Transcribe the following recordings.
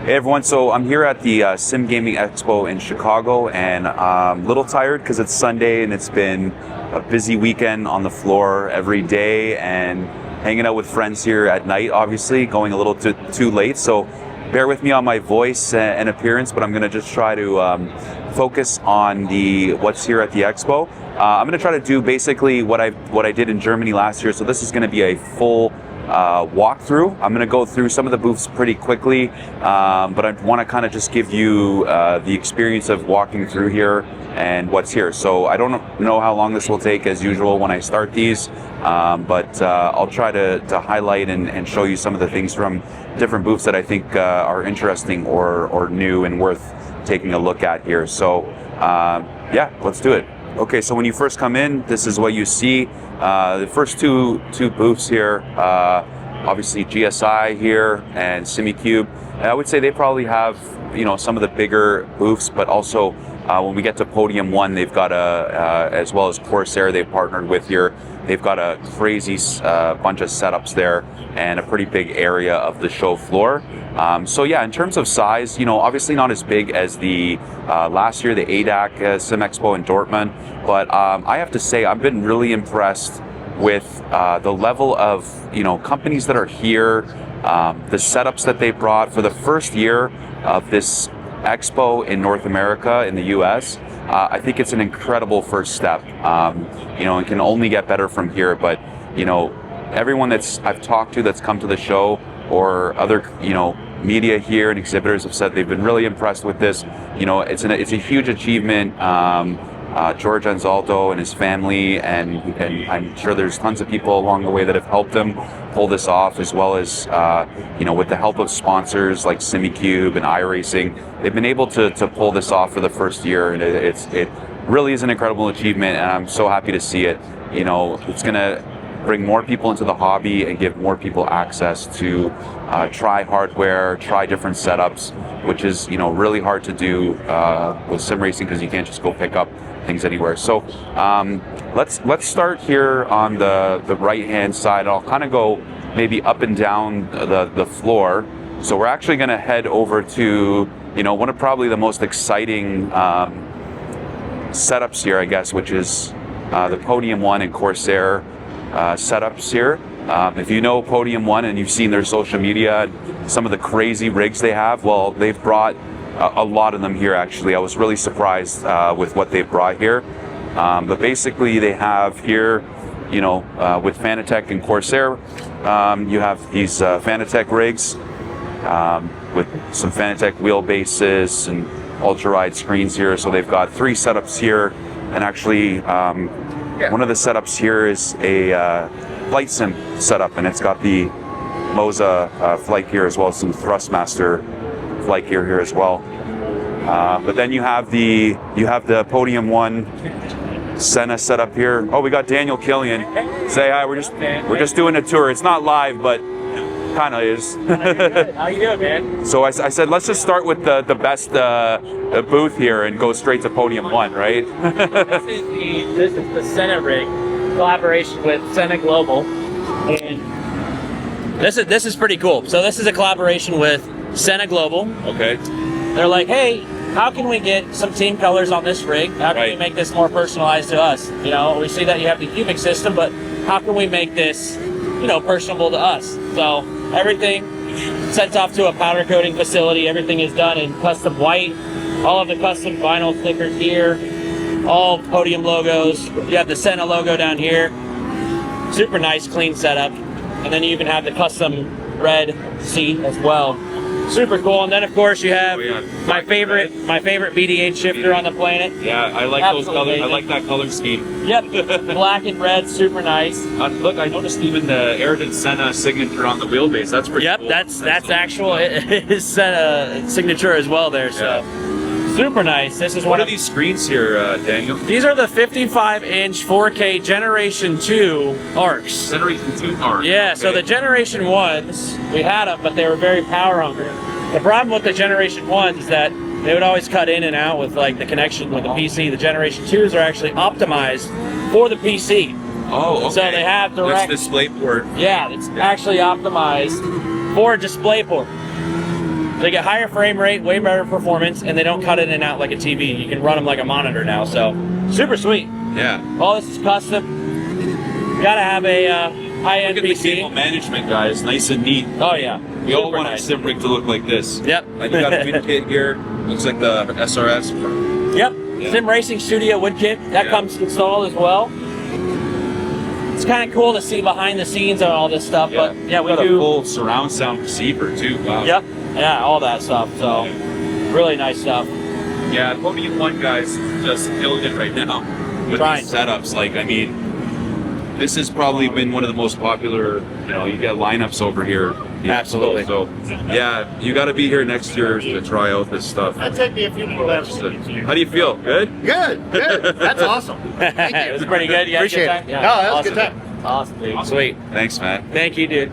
Hey everyone, so I'm here at the Sim Gaming Expo in Chicago, and I'm a little tired because it's Sunday and it's been a busy weekend on the floor every day and hanging out with friends here at night, obviously, going a little too late. So bear with me on my voice and appearance, but I'm going to just try to focus on what's here at the Expo. I'm going to try to do basically what I did in Germany last year. So this is going to be a full walkthrough. I'm going to go through some of the booths pretty quickly, but I want to kind of just give you the experience of walking through here and what's here. So I don't know how long this will take as usual when I start these, but I'll try to highlight and show you some of the things from different booths that I think are interesting or new and worth taking a look at here. So yeah, let's do it. Okay, so when you first come in, this is what you see. The first two booths here, obviously GSI here and Semicube. And I would say they probably have, you know, some of the bigger booths, but also when we get to Podium 1, they've got as well as Corsair they've partnered with here. They've got a crazy bunch of setups there and a pretty big area of the show floor. So yeah, in terms of size, you know, obviously not as big as the last year, the ADAC Sim Expo in Dortmund, but I have to say I've been really impressed with the level of, you know, companies that are here, the setups that they brought for the first year of this Expo in North America, in the US. I think it's an incredible first step. You know, it can only get better from here, but, you know, everyone I've talked to that's come to the show or other, you know, media here and exhibitors have said they've been really impressed with this. You know, it's a huge achievement. George Anzaldo and his family, and I'm sure there's tons of people along the way that have helped him pull this off, as well as you know, with the help of sponsors like Simcube and iRacing, they've been able to pull this off for the first year, and it really is an incredible achievement, and I'm so happy to see it. You know, it's gonna bring more people into the hobby and give more people access to try hardware, try different setups, which is, you know, really hard to do with sim racing because you can't just go pick up things anywhere. So let's start here on the right hand side. I'll kind of go maybe up and down the floor. So we're actually going to head over to, you know, one of probably the most exciting setups here, I guess, which is the Podium 1 and Corsair setups here. If you know Podium 1 and you've seen their social media, some of the crazy rigs they have, well, they've brought a lot of them here, actually. I was really surprised with what they've brought here. But basically they have here, you know, with Fanatec and Corsair, you have these Fanatec rigs with some Fanatec wheelbases and ultra-wide screens here. So they've got 3 setups here, and actually one of the setups here is a flight sim setup, and it's got the Moza flight gear as well as some Thrustmaster flight gear here as well. But then you have the Podium 1 Senna setup here. Oh, we got Daniel Killian. Say hi. We're just doing a tour. It's not live, but kind of is. How you doing, man? So I said let's just start with the best booth here and go straight to Podium 1, right? This is the Senna rig collaboration with Senna Global, and this is pretty cool. So this is a collaboration with Senna Global. Okay. They're like, hey, how can we get some team colors on this rig? How can we make this more personalized to us? You know, we see that you have the cubic system, but how can we make this, you know, personable to us? So everything sent off to a powder coating facility. Everything is done in custom white. All of the custom vinyl stickers here. All Podium logos. You have the Senna logo down here. Super nice, clean setup. And then you even have the custom red seat as well. Super cool. And then of course you have my favorite BD8 shifter on the planet. Yeah, I like those colors. I like that color scheme. Yep, black and red, super nice. Look, I noticed even the Ayrton Senna signature on the wheelbase. That's pretty cool. Yep, that's actual his Senna signature as well there. So super nice. This is what are these screens here, Daniel? These are the 55-inch 4K Generation 2 ARCs. Generation 2 ARCs. Yeah, okay. so the Generation 1s, we had them, but they were very power hungry. The problem with the Generation 1s is that they would always cut in and out with like the connection with the PC. The Generation 2s are actually optimized for the PC. Oh, okay. So they have direct... This DisplayPort. Yeah, it's actually optimized for DisplayPort. They get higher frame rate, way better performance, and they don't cut in and out like a TV. You can run them like a monitor now, so super sweet. Yeah. All this is custom. Gotta have a high-end Look at the PC. cable management, guys. Nice and neat. Oh yeah. We all Super want nice. a sim rig to look like this. Yep. Like you got a wood kit here. Looks like the SRS. Yep. Yeah. SimRacing Studio wood kit. That comes installed as well. It's kind of cool to see behind the scenes on all this stuff, but yeah, we got do. a full surround sound receiver too. Wow. Yep. Yeah, all that stuff. So really nice stuff. Yeah, Podium 1 guys just killing it right now with Trying. these setups. Like, I mean, this has probably been one of the most popular, you get lineups over here. Absolutely. So, yeah, you got to be here next year to try out this stuff. That'd take me a few more laps. How do you feel? Good? Good. That's awesome. Thank you. It was pretty good. You had a Appreciate good time? it. Yeah. No, that was Awesome. a good time. Awesome, dude. Sweet. Thanks, man. Thank you, dude.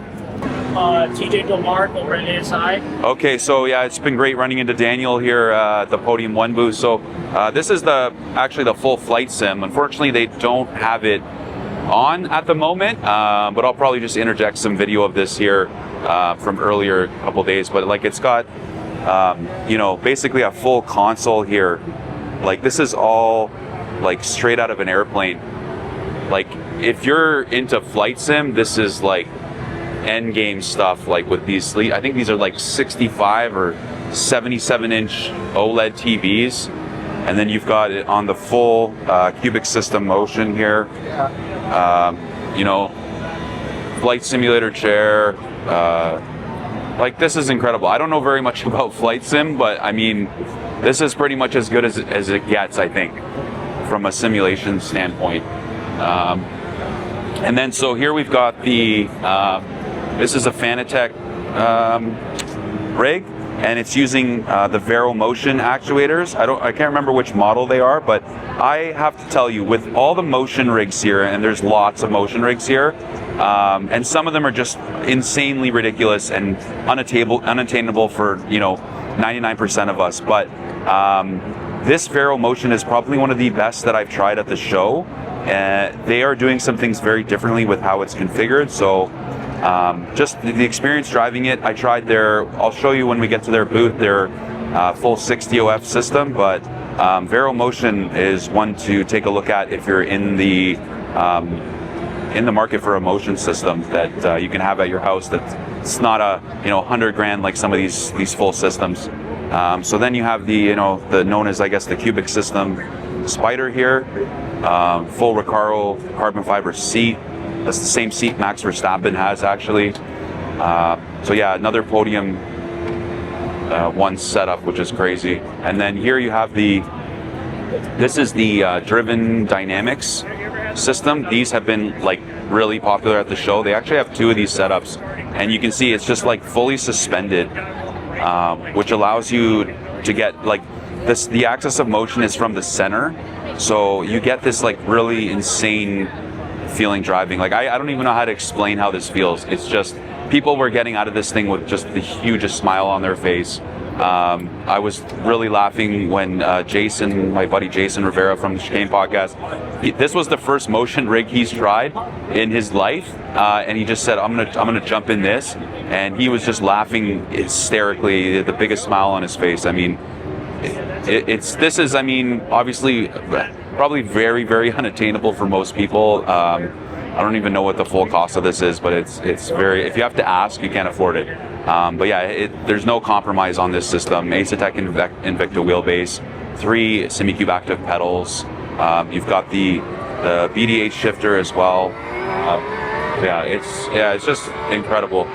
TJ Delmark over at ASI. Okay, so yeah, it's been great running into Daniel here at the Podium 1 booth. So this is actually the full flight sim. Unfortunately, they don't have it on at the moment, but I'll probably just interject some video of this here from earlier couple days. But like, it's got basically a full console here. Like, this is all like straight out of an airplane. Like, if you're into flight sim, this is like end game stuff. Like with these, I think these are like 65 or 77 inch OLED TVs, and then you've got it on the full cubic system motion here. Flight simulator chair. Like, this is incredible. I don't know very much about flight sim, but I mean, this is pretty much as good as it gets, I think, from a simulation standpoint. And then so here we've got the this is a Fanatec rig, and it's using the Vero motion actuators. I can't remember which model they are, but I have to tell you, with all the motion rigs here, and there's lots of motion rigs here, and some of them are just insanely ridiculous and unattainable for 99% of us, but this Vero motion is probably one of the best that I've tried at the show. They are doing some things very differently with how it's configured, so just the experience driving it, I tried I'll show you when we get to their booth, their full 60OF system, but Vero motion is one to take a look at if you're in the market for a motion system that you can have at your house. That's not a $100 grand like some of these full systems. So then you have the known as, I guess, the cubic system Spider here, full Recaro carbon fiber seat. That's the same seat Max Verstappen has, actually. So yeah, another Podium 1 setup, which is crazy. And then here you have this is the driven dynamics system. These have been like really popular at the show. They actually have 2 of these setups, and you can see it's just like fully suspended, which allows you to get like this. The axis of motion is from the center, so you get this like really insane feeling driving. Like, I don't even know how to explain how this feels. It's just, people were getting out of this thing with just the hugest smile on their face. I was really laughing when my buddy Jason Rivera from the Chicane podcast, this was the first motion rig he's tried in his life, and he just said, I'm gonna jump in this, and he was just laughing hysterically, the biggest smile on his face. I mean, this is obviously probably very, very unattainable for most people. I don't even know what the full cost of this is, but it's very, if you have to ask, you can't afford it. But yeah, there's no compromise on this system. Asetek Invicta wheelbase, 3 Semicube active pedals. You've got the BDH shifter as well. It's just incredible.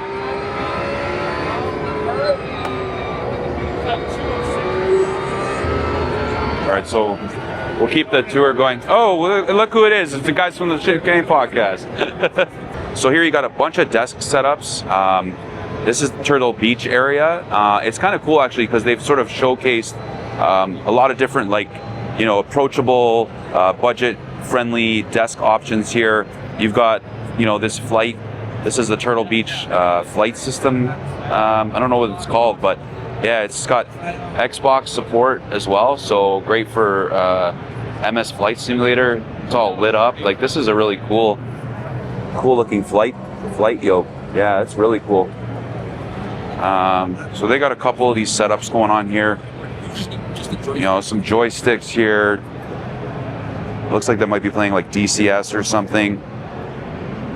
All right, so we'll keep the tour going. Oh, look who it is. It's the guys from the Chicane podcast. So here you got a bunch of desk setups. This is the Turtle Beach area. It's kind of cool, actually, because they've sort of showcased a lot of different, approachable, budget-friendly desk options here. You've got, this flight. This is the Turtle Beach flight system. I don't know what it's called, but yeah, it's got Xbox support as well, so great for MS Flight Simulator. It's all lit up. Like, this is a really cool looking flight yoke. Yeah, it's really cool. So they got a couple of these setups going on here. You know, some joysticks here. Looks like they might be playing like DCS or something.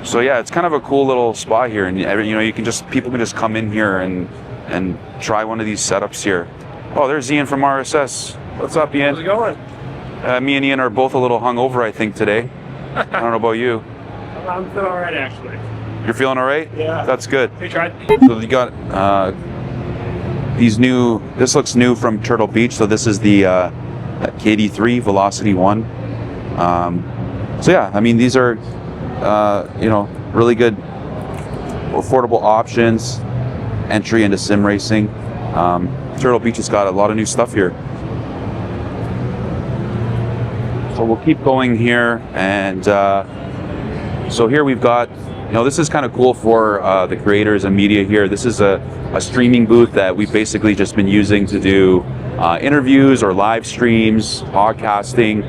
So yeah, it's kind of a cool little spot here, and you know, people can just come in here and try one of these setups here. Oh, there's Ian from RSS. What's up, Ian? How's it going? Me and Ian are both a little hungover, I think, today. I don't know about you. I'm feeling all right, actually. You're feeling all right? Yeah. That's good. Hey, tried. So you got these new. This looks new from Turtle Beach. So this is the KD3 Velocity 1. So yeah, I mean, these are you know, really good, affordable options. Entry into sim racing. Turtle Beach has got a lot of new stuff here. So we'll keep going here, and so here we've got, you know, this is kind of cool for the creators and media here. This is a streaming booth that we've basically just been using to do interviews or live streams, podcasting.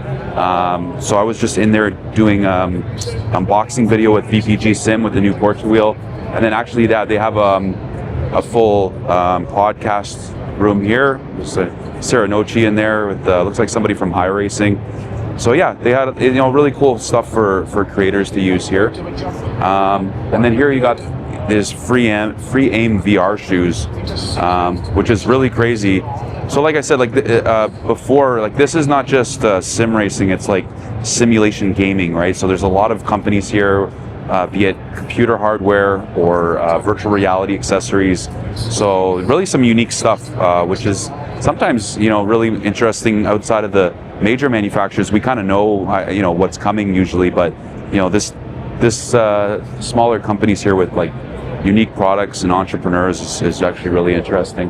So I was just in there doing unboxing video with VPG Sim with the new Porsche wheel, and then actually they have a full podcast room here. There's a Sarah Nochi in there with looks like somebody from High Racing. So yeah, they had, you know, really cool stuff for creators to use here. And then here you got this free aim VR shoes, which is really crazy. So like I said, like before, like this is not just sim racing, it's like simulation gaming, right? So there's a lot of companies here, be it computer hardware or virtual reality accessories. So really some unique stuff, which is sometimes, you know, really interesting outside of the major manufacturers. We kind of know, you know, what's coming usually, but you know, this smaller companies here with like unique products and entrepreneurs is actually really interesting.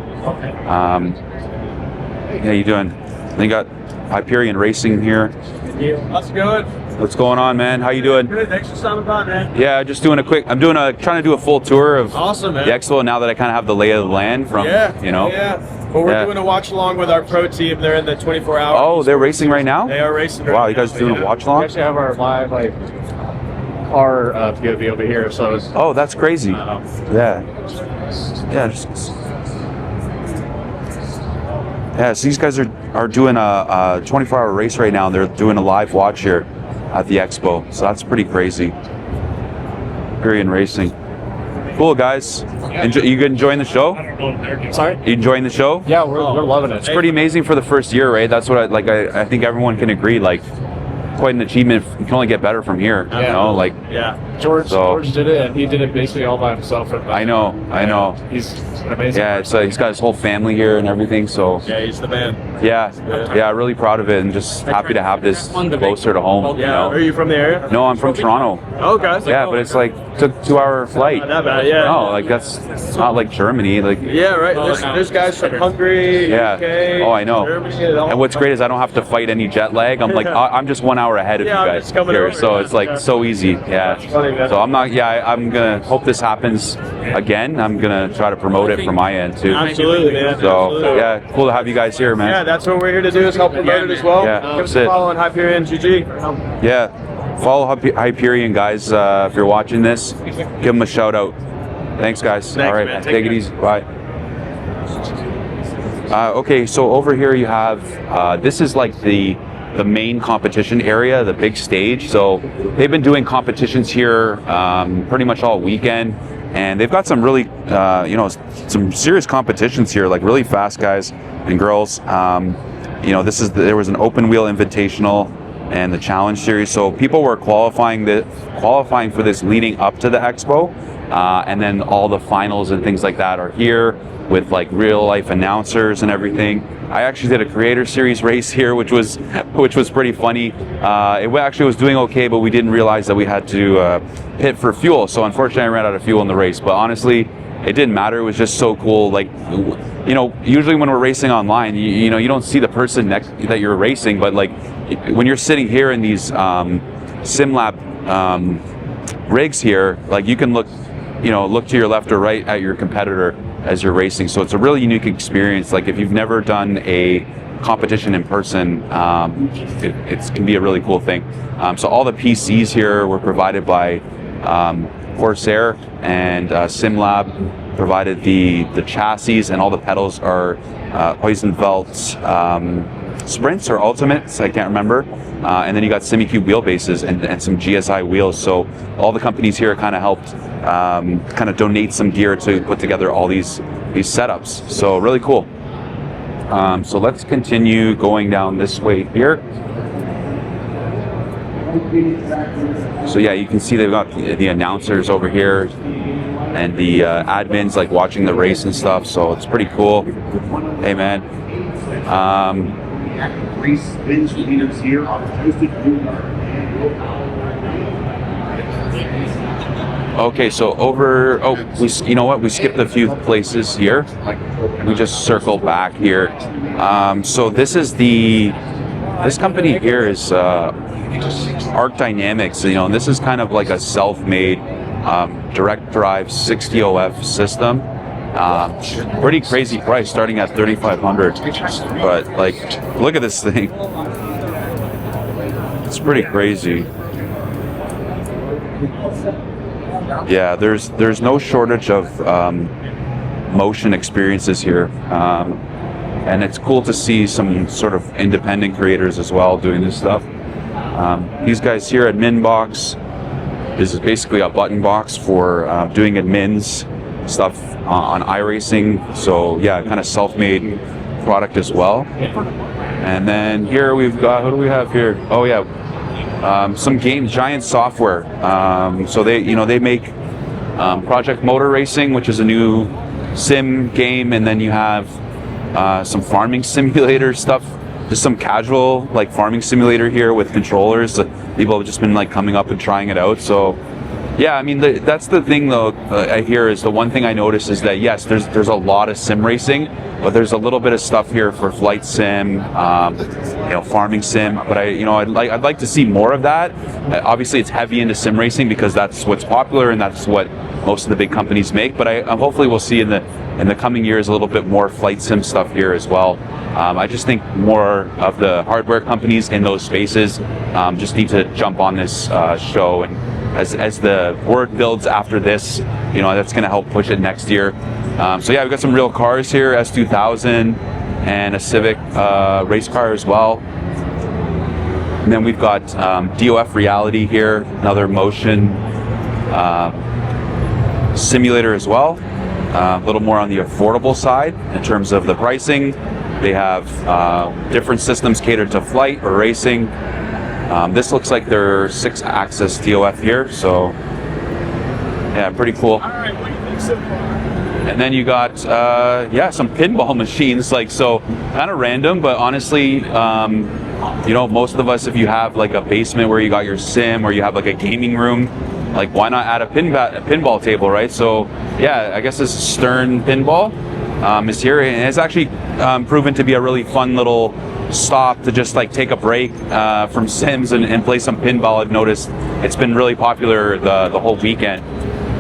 How you doing? Then you got Hyperion Racing here. How's it going? What's going on, man? How you doing? Good. Thanks for stopping by, man. Yeah, just doing a quick. I'm trying to do a full tour of Awesome, man. the expo now that I kind of have the lay of the land from, you know. Yeah. Well, we're doing a watch along with our pro team. They're in the 24-hour. Oh, they're racing right now? They are racing right Wow, now. you guys doing a watch along? We actually have our live car POV over here, so it's Oh, that's crazy. Yeah. Yeah, so these guys are doing a 24-hour race right now, and they're doing a live watch here at the expo. So that's pretty crazy. Hyperion Racing. Cool, guys. You enjoying the show? sorry. You enjoying the show? Yeah, we're loving it. It's pretty amazing for the first year, right? That's what I think everyone can agree. Like, quite an achievement. You can only get better from here. You know, like. Yeah. George did it, and he did it basically all by himself. I know. He's an amazing. Yeah, so he's got his whole family here and everything. So. Yeah, he's the man. Yeah, really proud of it, and just happy to have this closer to home. You know? Are you from the area? No, I'm from Toronto. Okay. Yeah, but it's like took 2-hour flight. Not that bad, yeah. No, like it's not like Germany. Like. Yeah, right. There's guys from Hungary, Yeah. UK, Oh, I know. Germany, And what's great is I don't have to fight any jet lag. I'm like I'm just 1 hour ahead of Yeah, you I'm guys just coming here, over, so yeah. it's like so easy. Yeah. funny, man. So I'm not. Yeah, I'm gonna hope this happens again. I'm gonna try to promote it from my end too. Absolutely, man. So Absolutely. yeah, cool to have you guys here, man. Yeah, that's what we're here to do is help promote it as well. Yeah, Give us that's a it. follow on Hyperion GG. Yeah. Follow Hyperion, guys. If you're watching this, give them a shout out. Thanks, guys. All right, man. take it easy. Bye. Okay, so over here you have, this is like the main competition area, the big stage. So they've been doing competitions here pretty much all weekend, and they've got some really, you know, some serious competitions here, like really fast guys and girls. You know, there was an open wheel invitational and the challenge series. So people were qualifying for this leading up to the expo, and then all the finals and things like that are here with like real life announcers and everything. I actually did a creator series race here, which was pretty funny. It actually was doing okay, but we didn't realize that we had to pit for fuel. So unfortunately, I ran out of fuel in the race. But honestly, it didn't matter. It was just so cool. Like, you know, usually when we're racing online, you know, you don't see the person next that you're racing, but like when you're sitting here in these SimLab rigs here, like you can look to your left or right at your competitor as you're racing. So it's a really unique experience. Like if you've never done a competition in person, it can be a really cool thing. So all the PCs here were provided by Corsair and SimLab. provided the chassis, and all the pedals are Poisonvelt Sprints or Ultimates, I can't remember. And then you got Semicube wheelbases and some GSI wheels. So all the companies here kind of helped kind of donate some gear to put together all these setups. So really cool. So let's continue going down this way here. So yeah, you can see they've got the announcers over here and the admins like watching the race and stuff. So it's pretty cool. Hey man. Race binge leaders here on Toasted Blue. Okay, so you know what? We skipped a few places here. We just circle back here. So this company here is Arc Dynamics. You know, and this is kind of like a self-made direct drive 60OF system. Pretty crazy price, starting at $3,500. But like, look at this thing. It's pretty crazy. Yeah, there's no shortage of motion experiences here, and it's cool to see some sort of independent creators as well doing this stuff. These guys here at Minbox, this is basically a button box for doing admins stuff on iRacing. So yeah, kind of self-made product as well. And then here we've got, what do we have here? Oh yeah, some Giant Software. So they make Project Motor Racing, which is a new sim game, and then you have some farming simulator stuff. Just some casual like farming simulator here with controllers. People have just been like coming up and trying it out. So yeah, I mean that's the thing though. I hear is the one thing I notice is that yes, there's a lot of sim racing, but there's a little bit of stuff here for flight sim, farming sim. But I'd like to see more of that. Obviously, it's heavy into sim racing because that's what's popular and that's what most of the big companies make. But I hopefully we'll see in the coming years a little bit more flight sim stuff here as well. I just think more of the hardware companies in those spaces just need to jump on this show, and as the word builds after this, that's going to help push it next year. So yeah, we've got some real cars here, S2000 and a Civic race car as well. And then we've got DOF Reality here, another motion simulator as well. A little more on the affordable side in terms of the pricing. They have different systems catered to flight or racing. This looks like their 6-axis DOF here, so yeah, pretty cool. All right, what do you think so far? And then you got some pinball machines, so kind of random, but honestly, most of us, if you have like a basement where you got your sim or you have like a gaming room, like why not add a pinball table, right? So yeah, I guess this Stern Pinball is here, and it's actually proven to be a really fun little stop to just like take a break from sims and play some pinball. I've noticed it's been really popular the whole weekend.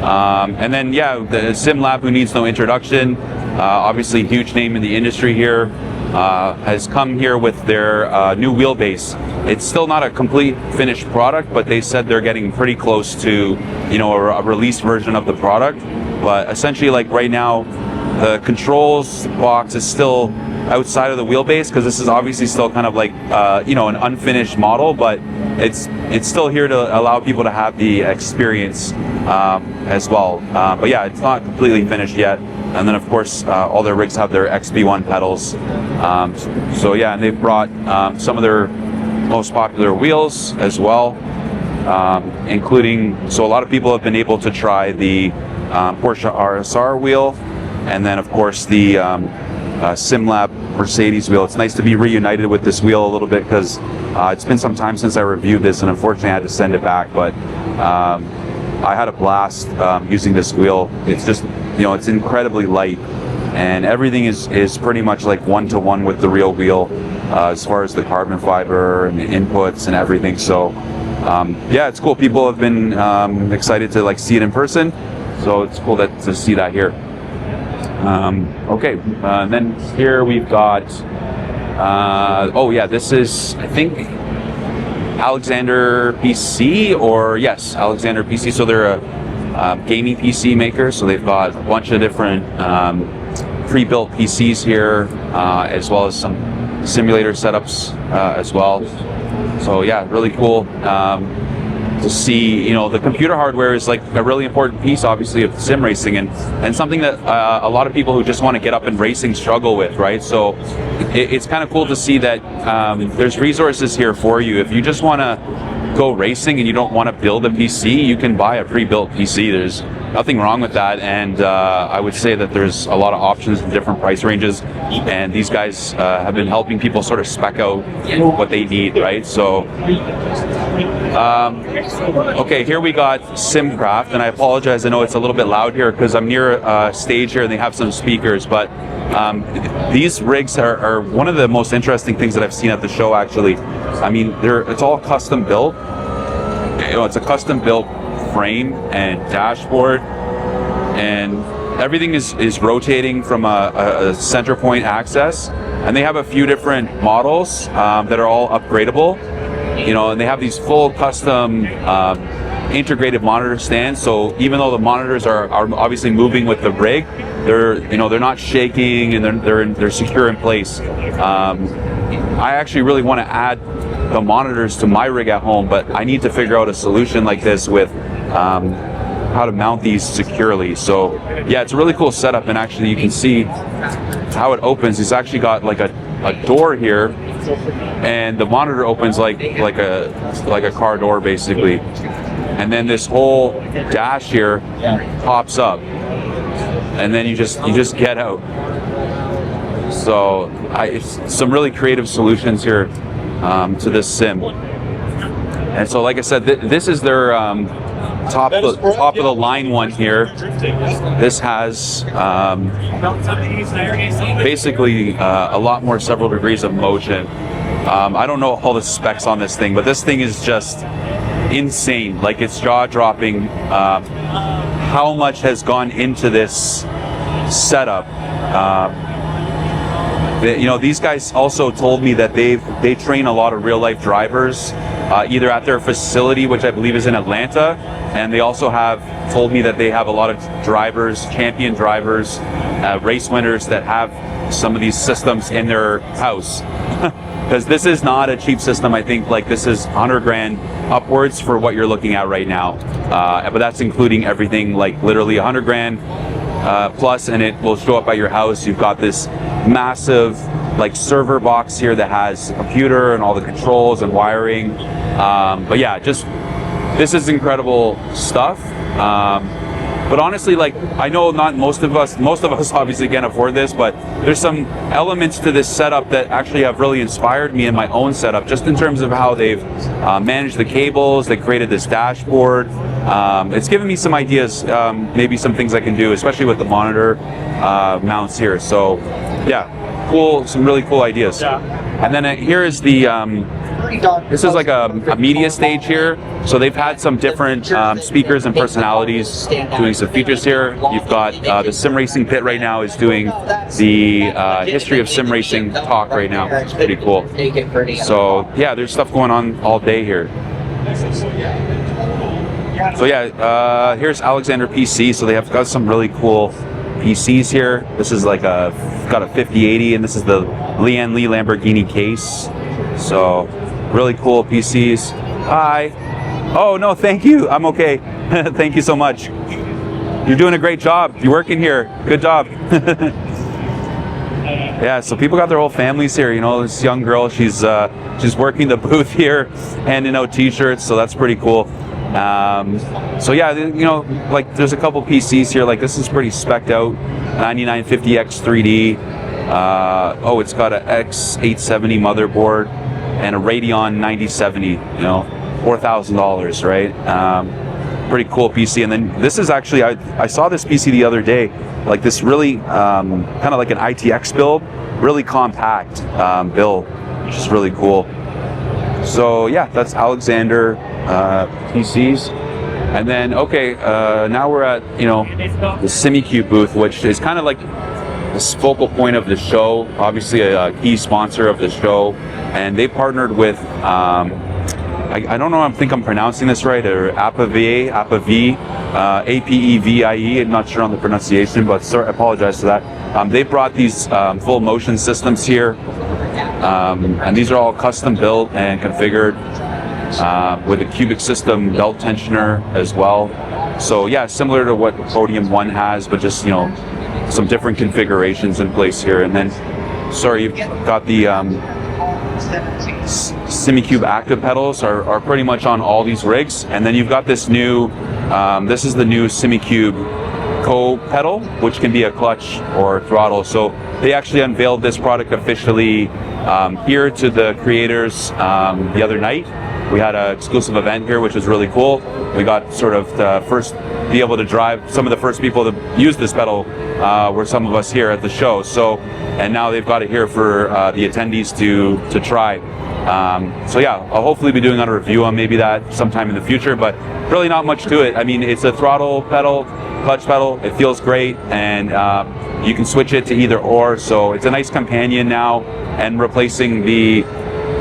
And then yeah, the Sim Lab, who needs no introduction, obviously huge name in the industry here, has come here with their new wheelbase. It's still not a complete finished product, but they said they're getting pretty close to a released version of the product. But essentially, like right now, the controls box is still outside of the wheelbase because this is obviously still kind of like an unfinished model, but it's still here to allow people to have the experience as well. But yeah, it's not completely finished yet. And then of course all their rigs have their XB1 pedals. So yeah, and they've brought some of their most popular wheels as well, including, so a lot of people have been able to try the Porsche RSR wheel, and then of course the SimLab Mercedes wheel. It's nice to be reunited with this wheel a little bit because it's been some time since I reviewed this, and unfortunately I had to send it back, but I had a blast using this wheel. It's just, it's incredibly light, and everything is pretty much like one-to-one with the real wheel as far as the carbon fiber and the inputs and everything. So yeah, it's cool. People have been excited to like see it in person, so it's cool to see that here. Okay, and then here we've got, this is, I think, Alexander PC, or yes, Alexander PC. So they're gaming PC maker. So they've got a bunch of different pre-built PCs here, as well as some simulator setups as well. So yeah, really cool to see. You know, the computer hardware is like a really important piece, obviously, of sim racing, and something that a lot of people who just want to get up in racing struggle with, right? So it's kind of cool to see that there's resources here for you. If you just want to go racing and you don't want to build a PC, you can buy a pre-built PC. There's nothing wrong with that, and I would say that there's a lot of options in different price ranges, and these guys have been helping people sort of spec out what they need, right? So okay, here we got Simcraft, and I apologize, I know it's a little bit loud here because I'm near a stage here and they have some speakers, but these rigs are one of the most interesting things that I've seen at the show, actually. I mean, it's all custom built. You know, it's a custom built frame and dashboard, and everything is rotating from a center point axis, and they have a few different models that are all upgradable, you know, and they have these full custom integrated monitor stands. So even though the monitors are obviously moving with the rig, they're not shaking, and they're secure in place. I actually really want to add the monitors to my rig at home, but I need to figure out a solution like this with how to mount these securely. So yeah, it's a really cool setup, and actually you can see how it opens. It's actually got like a door here, and the monitor opens like a car door basically, and then this whole dash here pops up, and then you just get out. So it's some really creative solutions here to this sim. And so, like I said, this is their top of the line one here. This has basically a lot more several degrees of motion. I don't know all the specs on this thing, but this thing is just insane. Like, it's jaw-dropping how much has gone into this setup. You know, these guys also told me that they train a lot of real-life drivers, either at their facility, which I believe is in Atlanta, and they also have told me that they have a lot of drivers, champion drivers, race winners that have some of these systems in their house. Because this is not a cheap system. I think like this is 100 grand upwards for what you're looking at right now, but that's including everything, like literally 100 grand plus, and it will show up at your house. You've got this massive like server box here that has a computer and all the controls and wiring, but yeah, just this is incredible stuff. But honestly, like, I know not most of us obviously can't afford this, but there's some elements to this setup that actually have really inspired me in my own setup, just in terms of how they've managed the cables. They created this dashboard. It's given me some ideas, maybe some things I can do, especially with the monitor mounts here. So yeah, cool, some really cool ideas. Yeah. And then here is the this is like a media stage here. So they've had some different speakers and personalities doing some features here. You've got the SimRacing pit right now is doing the history of SimRacing talk right now. It's pretty cool. So yeah, there's stuff going on all day here. So yeah, here's Alexander PC. So they have got some really cool PCs here. This is like got a 5080, and this is the Leanne Lee Lamborghini case. So really cool PCs. Hi. Oh no, thank you. I'm okay. Thank you so much. You're doing a great job. You're working here. Good job. Yeah, so people got their whole families here. You know, this young girl, she's working the booth here, handing out T-shirts. So that's pretty cool. So yeah, you know, like there's a couple PCs here. Like this is pretty spec'd out. 9950X 3D. Oh, it's got an X870 motherboard and a Radeon 9070. You know, $4,000, right? Pretty cool PC. And then this is actually, I saw this PC the other day, like this really kind of like an ITX build, really compact build, which is really cool. So yeah, that's Alexander PCs. And then okay, now we're at, you know, the Semicube booth, which is kind of like this focal point of the show, obviously a key sponsor of the show, and they partnered with I don't know, I think I'm pronouncing this right, or APAV, APEVIE. I'm not sure on the pronunciation, but sorry, I apologize for that. They brought these full motion systems here, and these are all custom built and configured with a cubic system belt tensioner as well. So yeah, similar to what Podium 1 has, but just, you know, some different configurations in place here. And then, sorry, you've got the Semicube active pedals are pretty much on all these rigs. And then you've got this new, this is the new Semicube Co pedal, which can be a clutch or throttle. So they actually unveiled this product officially here to the creators the other night. We had an exclusive event here, which was really cool. We got sort of the first, be able to drive, some of the first people to use this pedal were some of us here at the show. So, and now they've got it here for the attendees to try. So yeah, I'll hopefully be doing a review on maybe that sometime in the future, but really not much to it. I mean, it's a throttle pedal, clutch pedal. It feels great, and you can switch it to either or. So it's a nice companion now, and replacing the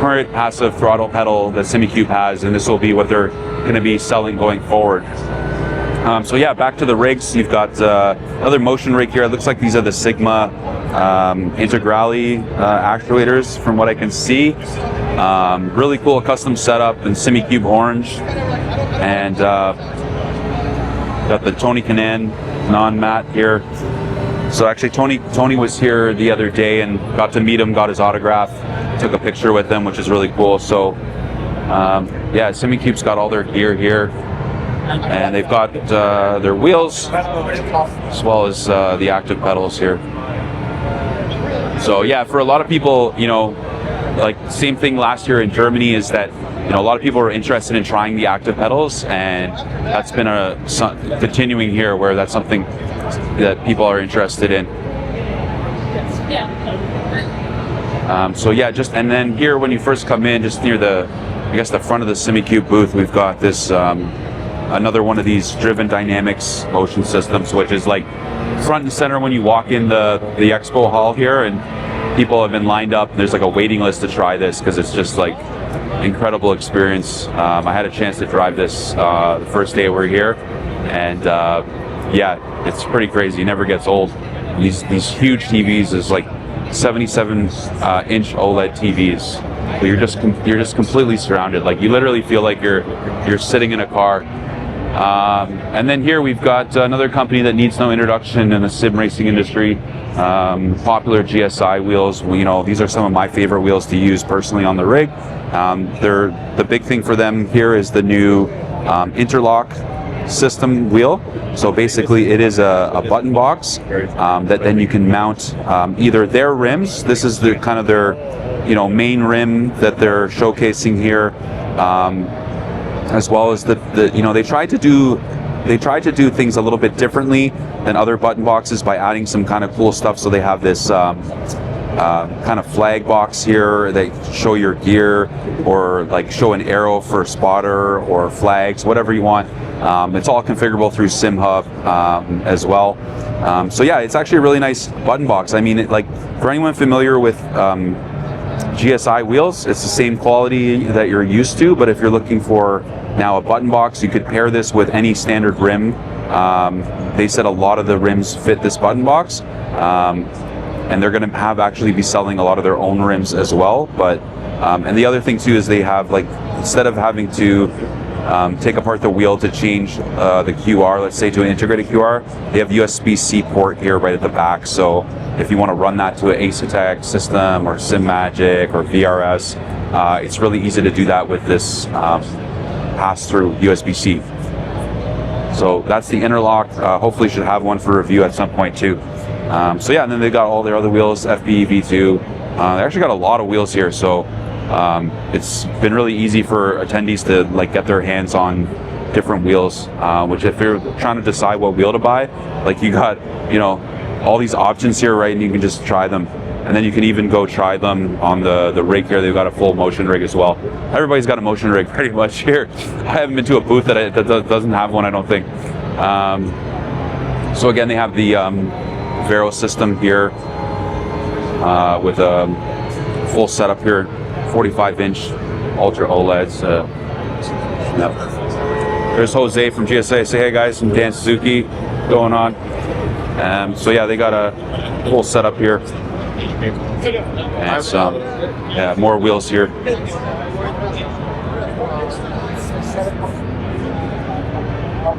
current passive throttle pedal that Semicube has, and this will be what they're going to be selling going forward. So yeah, back to the rigs. You've got another motion rig here. It looks like these are the Sigma Integrale actuators from what I can see. Really cool custom setup in Semicube orange, and got the Tony Kanaan non-matte here. So actually Tony was here the other day and got to meet him, got his autograph, took a picture with him, which is really cool. So yeah, Semicube's got all their gear here, and they've got their wheels as well as the active pedals here. So yeah, for a lot of people, you know, like same thing last year in Germany is that, you know, a lot of people are interested in trying the active pedals, and that's been continuing here where that's something that people are interested in. So yeah, just, and then here when you first come in, just near the, I guess the front of the Semicube booth, we've got this another one of these driven dynamics motion systems, which is like front and center when you walk in the expo hall here, and people have been lined up. There's like a waiting list to try this because it's just like incredible experience. I had a chance to drive this the first day we're here, and yeah, it's pretty crazy. It never gets old. These huge TVs is like 77-inch OLED TVs. So you're just completely surrounded. Like you literally feel like you're sitting in a car. And then here we've got another company that needs no introduction in the sim racing industry. Popular GSI wheels. You know, these are some of my favorite wheels to use personally on the rig. The big thing for them here is the new interlock system wheel. So basically it is a button box that then you can mount either their rims. This is the kind of their, you know, main rim that they're showcasing here, as well as the you know, they tried to do things a little bit differently than other button boxes by adding some kind of cool stuff. So they have this kind of flag box here that show your gear, or like show an arrow for spotter or flags, whatever you want. It's all configurable through SimHub as well. So yeah, it's actually a really nice button box. I mean, like for anyone familiar with GSI wheels, it's the same quality that you're used to, but if you're looking for now a button box, you could pair this with any standard rim. They said a lot of the rims fit this button box, and they're going to actually be selling a lot of their own rims as well. But and the other thing too is they have, like, instead of having to take apart the wheel to change the QR, let's say to an integrated QR, they have USB-C port here right at the back. So if you want to run that to an Asetek system or SimMagic or VRS, it's really easy to do that with this pass-through USB-C. So that's the interlock. Hopefully should have one for review at some point too. So yeah, and then they got all their other wheels, FB, V2. They actually got a lot of wheels here, so it's been really easy for attendees to like get their hands on different wheels, which if you're trying to decide what wheel to buy, like you got, you know, all these options here, right? And you can just try them. And then you can even go try them on the rig here. They've got a full motion rig as well. Everybody's got a motion rig pretty much here. I haven't been to a booth that doesn't have one, I don't think. So again, they have the Vero system here with a full setup here, 45-inch Ultra OLEDs. There's Jose from GSA. Say hey guys, from Dan Suzuki going on. So yeah, they got a whole setup here. And some, yeah, more wheels here.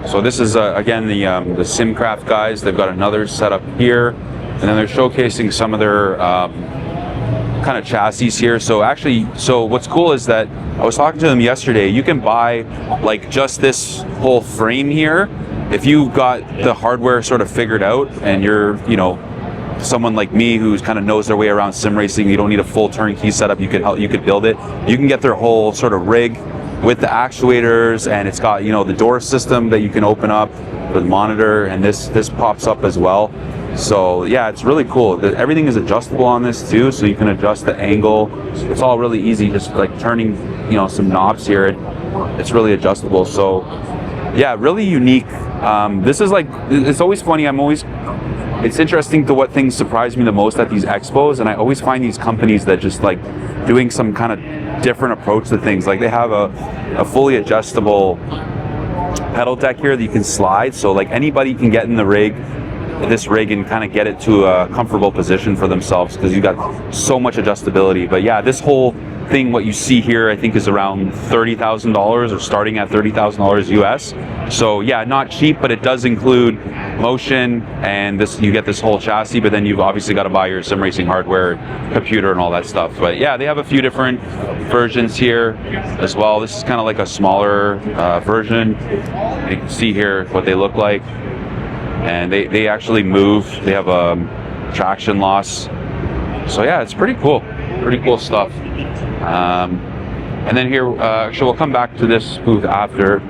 So this is again the Simcraft guys. They've got another setup here, and then they're showcasing some of their kind of chassis here. So actually, so what's cool is that I was talking to them yesterday. You can buy like just this whole frame here if you've got the hardware sort of figured out, and you're, you know, someone like me who kind of knows their way around sim racing. You don't need a full turnkey setup. You could build it. You can get their whole sort of rig with the actuators, and it's got, you know, the door system that you can open up with the monitor, and this pops up as well. So yeah, it's really cool. Everything is adjustable on this too, so you can adjust the angle. It's all really easy, just like turning, you know, some knobs here. It's really adjustable. So yeah, really unique. This is like, it's always funny. It's interesting to what things surprise me the most at these expos, and I always find these companies that just like doing some kind of different approach to things. Like they have a fully adjustable pedal deck here that you can slide, so like anybody can get in this rig and kind of get it to a comfortable position for themselves, because you got so much adjustability. But yeah, this whole thing, what you see here, I think is around $30,000, or starting at $30,000 US. So yeah, not cheap, but it does include motion, and you get this whole chassis, but then you've obviously got to buy your sim racing hardware, computer, and all that stuff. But yeah, they have a few different versions here as well. This is kind of like a smaller version. You can see here what they look like, and they actually move. They have traction loss. So yeah, it's pretty cool stuff. And then here, actually we'll come back to this booth after.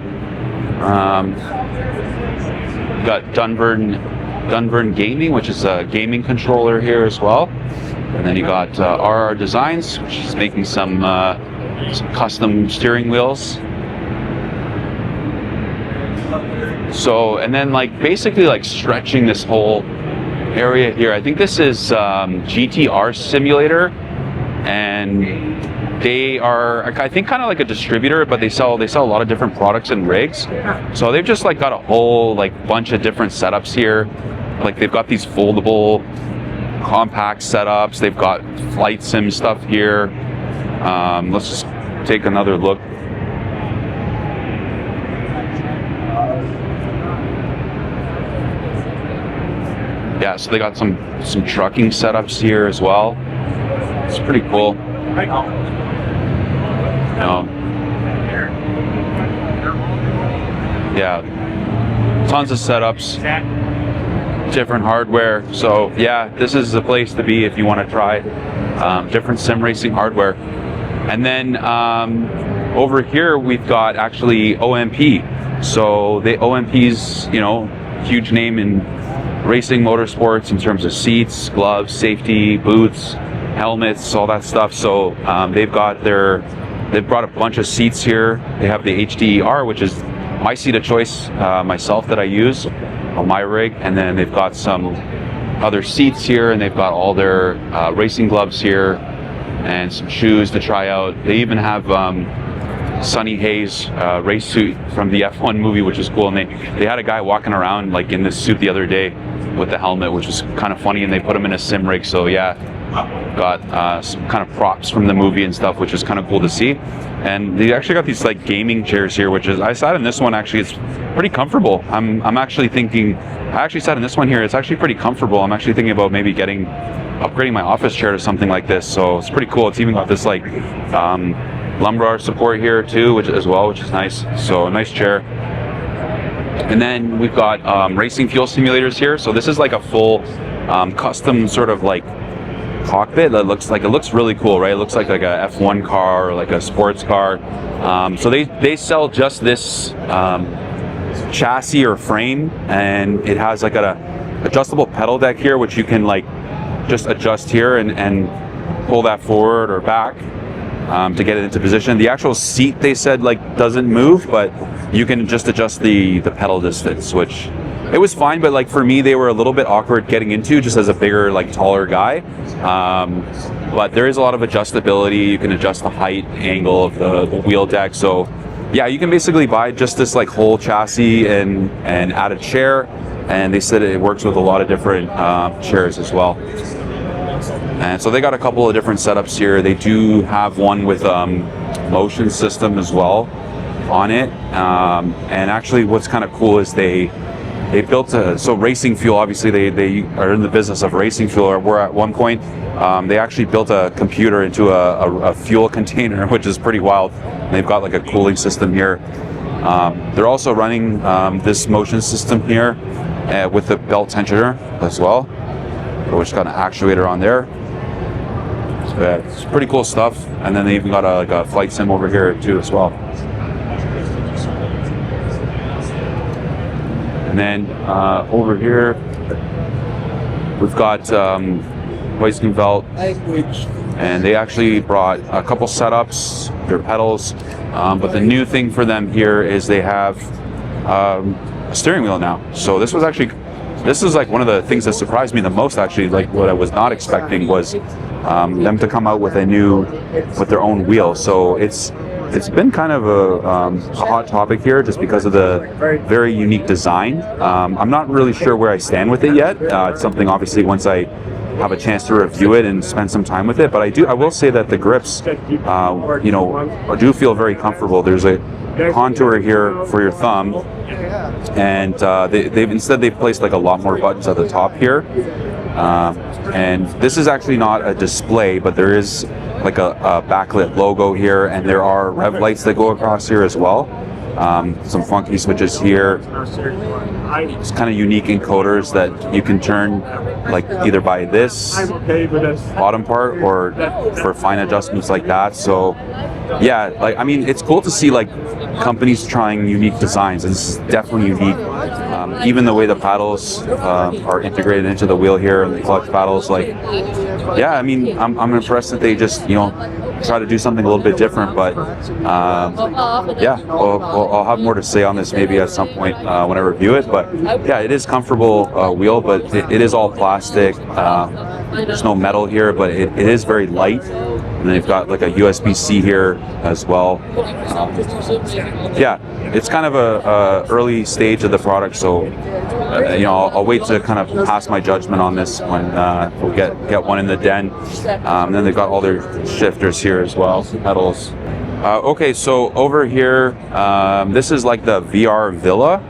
We've got Dunburn Gaming, which is a gaming controller here as well. And then you got RR Designs, which is making some custom steering wheels. So, and then like basically like stretching this whole area here. I think this is GTR Simulator, and they are, I think, kind of like a distributor, but they sell a lot of different products and rigs. So they've just like got a whole like bunch of different setups here. Like they've got these foldable compact setups. They've got flight sim stuff here. Let's just take another look. Yeah, so they got some trucking setups here as well. It's pretty cool. Yeah, tons of setups, different hardware. So yeah, this is the place to be if you want to try different sim racing hardware. And then over here we've got actually OMP. So the OMP's, you know, huge name in racing motorsports in terms of seats, gloves, safety, boots, helmets, all that stuff. So they've brought a bunch of seats here. They have the HDR, which is my seat of choice myself that I use on my rig. And then they've got some other seats here, and they've got all their racing gloves here and some shoes to try out. They even have Sonny Hayes race suit from the F1 movie, which is cool. And they had a guy walking around like in this suit the other day with the helmet, which was kind of funny, and they put him in a sim rig. So yeah, got some kind of props from the movie and stuff, which is kind of cool to see. And they actually got these like gaming chairs here, which is, I sat in this one, actually it's pretty comfortable. I'm actually thinking, I actually sat in this one here, it's actually pretty comfortable. I'm actually thinking about maybe upgrading my office chair to something like this. So it's pretty cool. It's even got this like lumbar support here too, which is nice. So a nice chair. And then we've got racing fuel simulators here. So this is like a full custom sort of like cockpit that looks really cool, right? It looks like a F1 car or like a sports car. So they sell just this chassis or frame, and it has like a adjustable pedal deck here, which you can like just adjust here and pull that forward or back to get it into position. The actual seat, they said, like doesn't move, but you can just adjust the pedal distance, which it was fine, but like for me, they were a little bit awkward getting into just as a bigger, like taller guy. But there is a lot of adjustability. You can adjust the height, angle of the wheel deck. So Yeah, you can basically buy just this like whole chassis and add a chair, and they said it works with a lot of different chairs as well. And so they got a couple of different setups here. They do have one with motion system as well on it. And actually what's kind of cool is they built so racing fuel, obviously they are in the business of racing fuel, or were at one point. They actually built a computer into a fuel container, which is pretty wild. And they've got like a cooling system here. They're also running this motion system here with the belt tensioner as well, which got an actuator on there. So yeah, it's pretty cool stuff. And then they even got a flight sim over here too as well. And then over here, we've got hoisting belt, and they actually brought a couple setups, their pedals, but the new thing for them here is they have a steering wheel now. So this is like one of the things that surprised me the most, actually. Like what I was not expecting was them to come out with their own wheel. So it's been kind of a hot topic here just because of the very unique design. I'm not really sure where I stand with it yet. It's something obviously once I have a chance to review it and spend some time with it. But I will say that the grips, do feel very comfortable. There's a contour here for your thumb, and they've placed like a lot more buttons at the top here. And this is actually not a display, but there is like a backlit logo here, and there are rev lights that go across here as well. Some funky switches here. It's kind of unique encoders that you can turn like either by this bottom part or for fine adjustments like that. So yeah, like I mean, it's cool to see like companies trying unique designs, and this is definitely unique. Even the way the paddles are integrated into the wheel here, and the clutch paddles, like, yeah, I mean, I'm impressed that they just, try to do something a little bit different. But yeah, I'll have more to say on this maybe at some point when I review it. But yeah, it is comfortable wheel, but it is all plastic. There's no metal here, but it is very light. And then they've got like a USB-C here as well. Yeah, it's kind of a early stage of the product, so I'll wait to kind of pass my judgment on this when we'll get one in the den. And then they've got all their shifters here as well, pedals. Okay, so over here, this is like the VR Villa.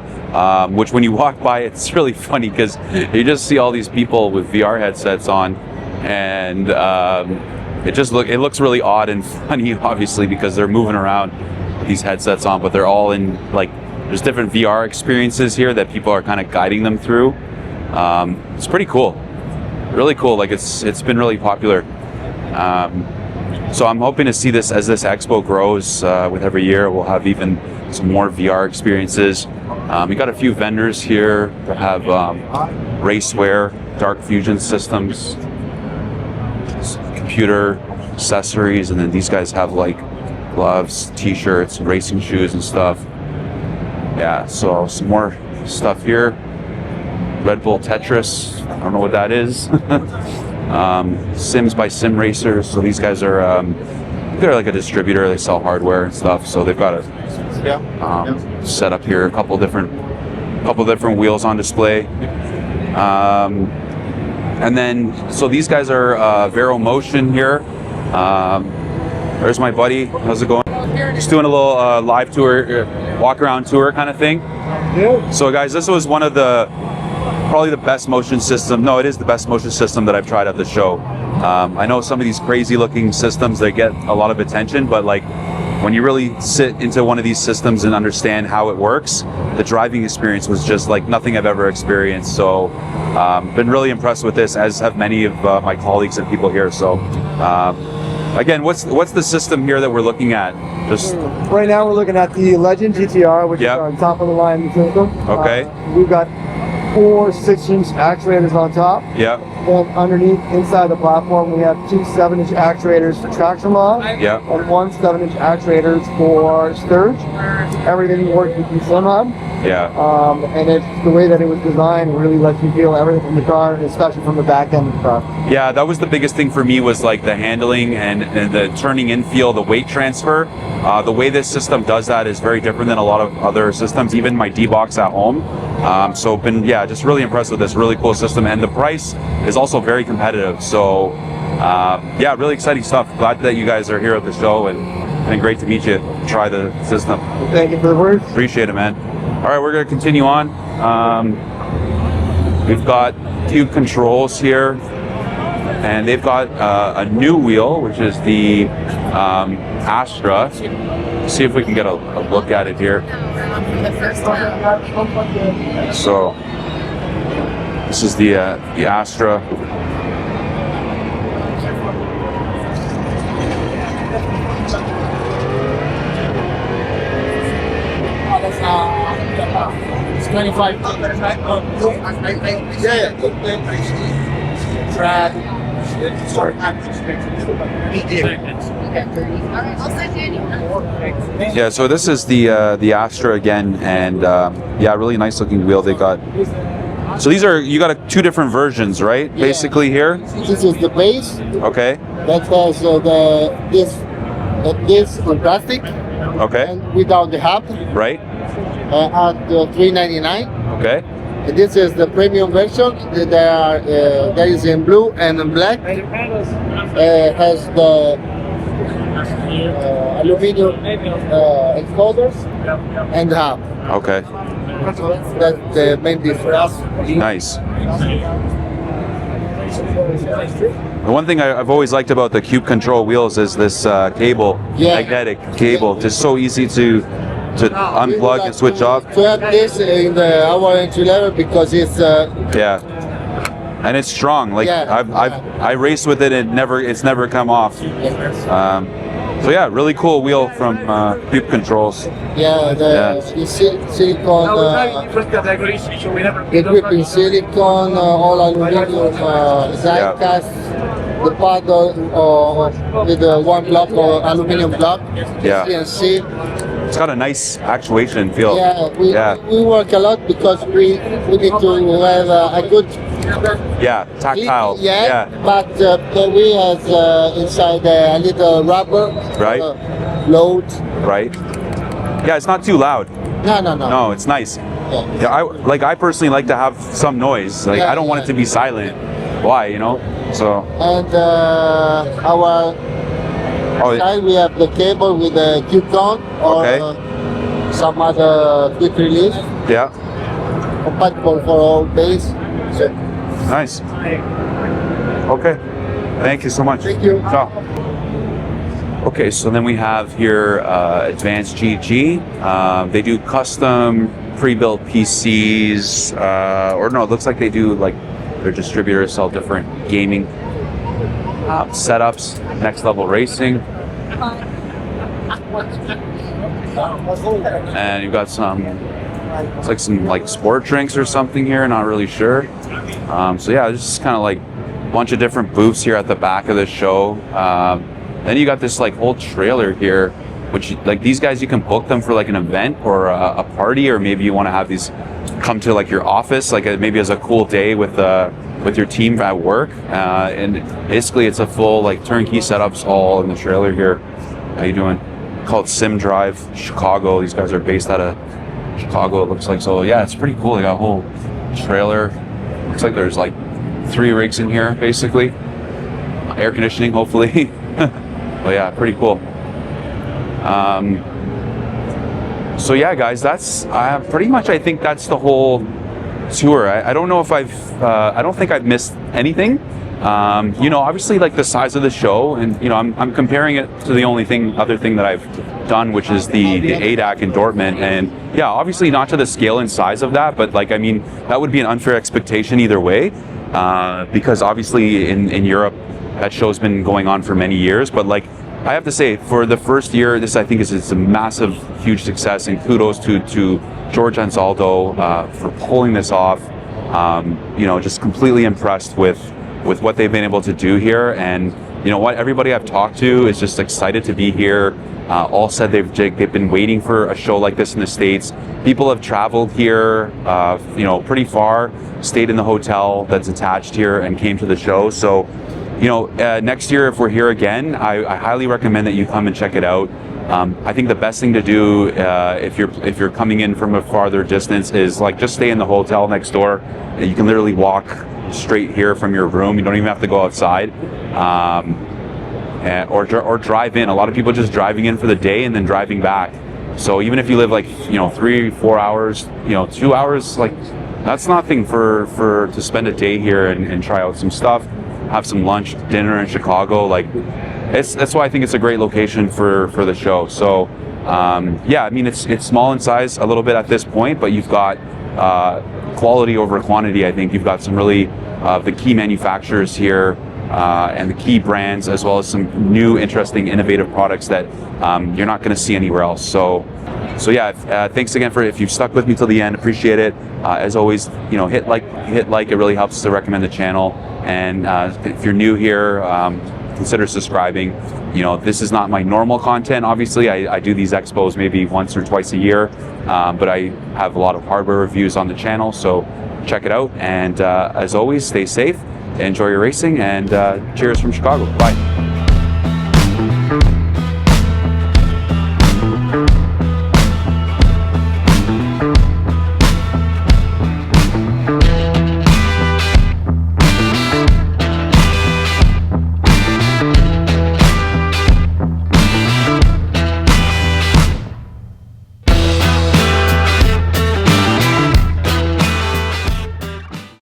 Which when you walk by, it's really funny because you just see all these people with VR headsets on, and it looks really odd and funny, obviously, because they're moving around with these headsets on, but they're all in like, there's different VR experiences here that people are kind of guiding them through. It's pretty cool, really cool. Like it's been really popular. So I'm hoping to see this as this expo grows with every year. We'll have even some more VR experiences. We got a few vendors here that have raceware, dark fusion systems, computer accessories, and then these guys have like gloves, t-shirts, racing shoes and stuff. Yeah, so some more stuff here. Red Bull Tetris, I don't know what that is. Sims by Sim Racers. So these guys are they're like a distributor. They sell hardware and stuff. So they've got a set up here, a couple different wheels on display. And then so these guys are Vero Motion here. There's my buddy. How's it going? Just doing a little live tour, walk around tour kind of thing. So guys, this was one of probably the best motion system. No, it is the best motion system that I've tried at the show. I know some of these crazy looking systems, they get a lot of attention, but like when you really sit into one of these systems and understand how it works, the driving experience was just like nothing I've ever experienced. So been really impressed with this, as have many of my colleagues and people here. So again, what's the system here that we're looking at? Just right now we're looking at the Legend GTR, which is our top of the line system. Okay. We've got 4 6-inch actuators on top. Yeah. then underneath, inside the platform, we have two 7-inch actuators for traction law. Yeah. And one 7-inch actuators for sturge. Everything works with the Sim Hub. Yeah. And it's the way that it was designed really lets you feel everything from the car, especially from the back end of the car. Yeah, that was the biggest thing for me, was like the handling and the turning in feel, the weight transfer. The way this system does that is very different than a lot of other systems, even my D-Box at home. So been, yeah, just really impressed with this really cool system, and the price is also very competitive. So yeah, really exciting stuff. Glad that you guys are here at the show, and great to meet you. Try the system. Thank you for the words. Appreciate it, man. All right, we're gonna continue on. We've got Cube Controls here, and they've got a new wheel, which is the Astra. See if we can get a look at it here. So this is the Astra. It's 25. Sorry. Yeah, so this is the Astra again, and yeah, really nice looking wheel they got. So these are, you got two different versions, right? Yeah. Basically here. This is the base Okay. that has this on plastic Okay. and without the hub Right. at $3.99. Okay. And this is the premium version. There is in blue and in black. Has the aluminum encoders and hub. Okay. That's the main difference. Nice. The one thing I've always liked about the Cube Control wheels is this cable, Yeah. magnetic cable, just so easy to unplug and switch off. To have this in our entry level because it's Yeah, and it's strong. Like Yeah. I raced with it, and it's never come off. So yeah, really cool wheel from Cube Controls. the silicone. The grip in silicone, all aluminum die cast. The paddle with the one block or aluminum block. Yeah. CNC. It's got a nice actuation feel. Yeah, we work a lot because we need to have a good Yeah, tactile. but we have inside a little rubber Right. load. Right. Yeah, it's not too loud. No. No, it's nice. Yeah. Yeah, I personally like to have some noise. Like I don't want it to be silent. Why, you know? So. And our Oh, side we have the cable with the Q-Con or some other quick release yeah. compatible for all base. So, Nice. Okay. Thank you so much. Thank you. Ciao. Okay, so then we have here Advanced GG. They do custom pre-built PCs, or no, it looks like they do like their distributors sell different gaming setups. Next Level Racing. And you've got some, it's like some like sport drinks or something here, not really sure. So yeah, it's just kind of like a bunch of different booths here at the back of the show. Then you got this like whole trailer here, which like these guys, you can book them for like an event or a party, or maybe you want to have these come to like your office, like maybe as a cool day with your team at work. And basically it's a full like turnkey setups all in the trailer here. How you doing? Called Sim Drive Chicago. These guys are based out of Chicago, it looks like. So yeah, it's pretty cool. They got a whole trailer. Looks like there's like 3 rigs in here basically. Air conditioning hopefully. But yeah, pretty cool. So yeah, guys, that's pretty much, I think that's the whole tour. I don't know if I don't think I've missed anything. You know, obviously like the size of the show, and you know, I'm comparing it to the other thing that I've done, which is the ADAC in Dortmund. And yeah, obviously not to the scale and size of that, but like, I mean, that would be an unfair expectation either way, because obviously in Europe, that show's been going on for many years. But like, I have to say, for the first year, this I think is a massive, huge success, and kudos to George Ansaldo for pulling this off. You know, just completely impressed with with what they've been able to do here. And you know what, everybody I've talked to is just excited to be here. All said they've been waiting for a show like this in the States. People have traveled here, you know, pretty far, stayed in the hotel that's attached here and came to the show. So, you know, next year if we're here again, I highly recommend that you come and check it out. I think the best thing to do if you're coming in from a farther distance is like just stay in the hotel next door. You can literally walk straight here from your room. You don't even have to go outside. Or drive in. A lot of people just driving in for the day and then driving back. So even if you live like, you know, 3-4 hours, you know, 2 hours, like that's nothing to spend a day here and try out some stuff, have some lunch, dinner in Chicago. Like that's why I think it's a great location for the show. So yeah, I mean it's small in size a little bit at this point, but you've got quality over quantity. I think you've got some really the key manufacturers here. And the key brands, as well as some new, interesting, innovative products that you're not going to see anywhere else. So yeah. Thanks again if you've stuck with me till the end. Appreciate it. As always, you know, hit like. It really helps us to recommend the channel. And if you're new here, consider subscribing. You know, this is not my normal content. Obviously, I do these expos maybe once or twice a year, but I have a lot of hardware reviews on the channel. So check it out. And as always, stay safe. Enjoy your racing, and cheers from Chicago. Bye.